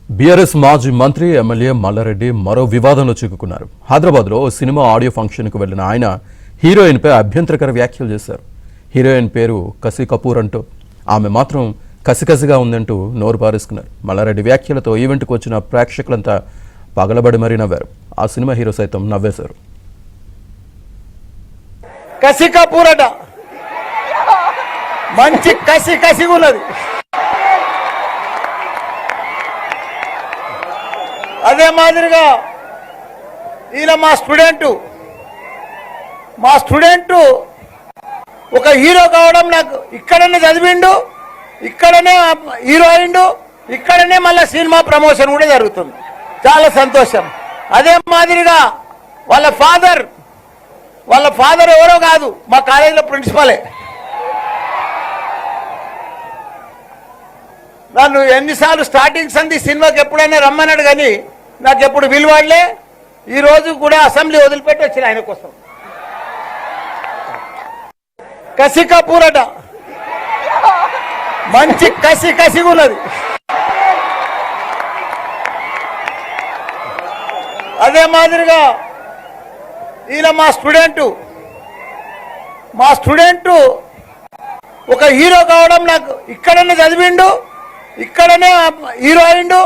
BRS మాజీ మంత్రి MLA Mallareddy మరో వివాదంలో చిక్కుకున్నారు. హైదరాబాద్లో సినిమా ఆడియో ఫంక్షన్కు వెళ్లిన ఆయన హీరోయిన్పై అభ్యంతరకర వ్యాఖ్యలు చేశారు. హీరోయిన్ పేరు కసి కపూర్ అంటూ ఆమె మాత్రం కసికసిగా ఉందంటూ నోరు పారేసుకున్నారు. మల్లారెడ్డి వ్యాఖ్యలతో ఈవెంట్కు వచ్చిన ప్రేక్షకులంతా పగలబడి మరీ నవ్వారు. ఆ సినిమా హీరో సైతం నవ్వేశారు. కసి కపూర్ అట మంచి కసిగా ఉన్నది. అదే మాదిరిగా ఈయన మా స్టూడెంట్ ఒక హీరో కావడం, నాకు ఇక్కడనే చదివిండు, ఇక్కడనే హీరో అయిండు, ఇక్కడనే మళ్ళీ సినిమా ప్రమోషన్ కూడా జరుగుతుంది. చాలా సంతోషం. అదే మాదిరిగా వాళ్ళ ఫాదర్ ఎవరో కాదు, మా కాలేజీలో ప్రిన్సిపాలే. నన్ను ఎన్నిసార్లు స్టార్టింగ్ సంది సినిమాకి ఎప్పుడైనా రమ్మన్నాడు, కానీ నాకు ఎప్పుడు విలువాడలే. ఈరోజు కూడా అసెంబ్లీ వదిలిపెట్టి వచ్చిన ఆయన కోసం. కసి కపూర్ అట మంచి కసిగా ఉన్నది. అదే మాదిరిగా ఈయన మా స్టూడెంట్ ఒక హీరో కావడం, నాకు ఇక్కడనే చదివిండు, ఇక్కడనే హీరో అయిండు,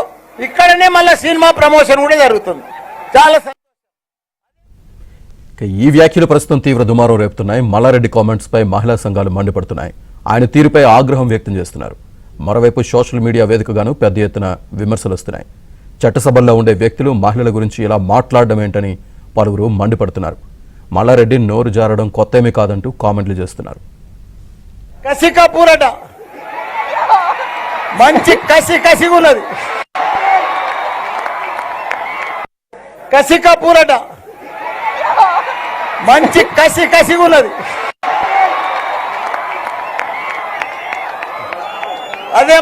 ఇక్కడనే మళ్ళీ సినిమా ప్రమోషన్ కూడా జరుగుతుంది. చాలా ఈ వ్యాఖ్యలు ప్రస్తుతం తీవ్ర దుమారం రేపుతున్నాయి. మల్లారెడ్డి కామెంట్స్ పై మహిళా సంఘాలు మండిపడుతున్నాయి. ఆయన తీరుపై ఆగ్రహం వ్యక్తం చేస్తున్నారు. మరోవైపు సోషల్ మీడియా వేదికగాను పెద్ద ఎత్తున విమర్శలు వస్తున్నాయి. చట్టసభల్లో ఉండే వ్యక్తులు మహిళల గురించి ఇలా మాట్లాడడం ఏంటని పలువురు మండిపడుతున్నారు. మల్లారెడ్డి నోరు జారడం కొత్తేమీ కాదంటూ కామెంట్లు చేస్తున్నారు. కసి కపూర్ అట మంచి కసిగా ఉన్నది. కసి కపూర్ అట మంచి కసిగా ఉన్నది. అదే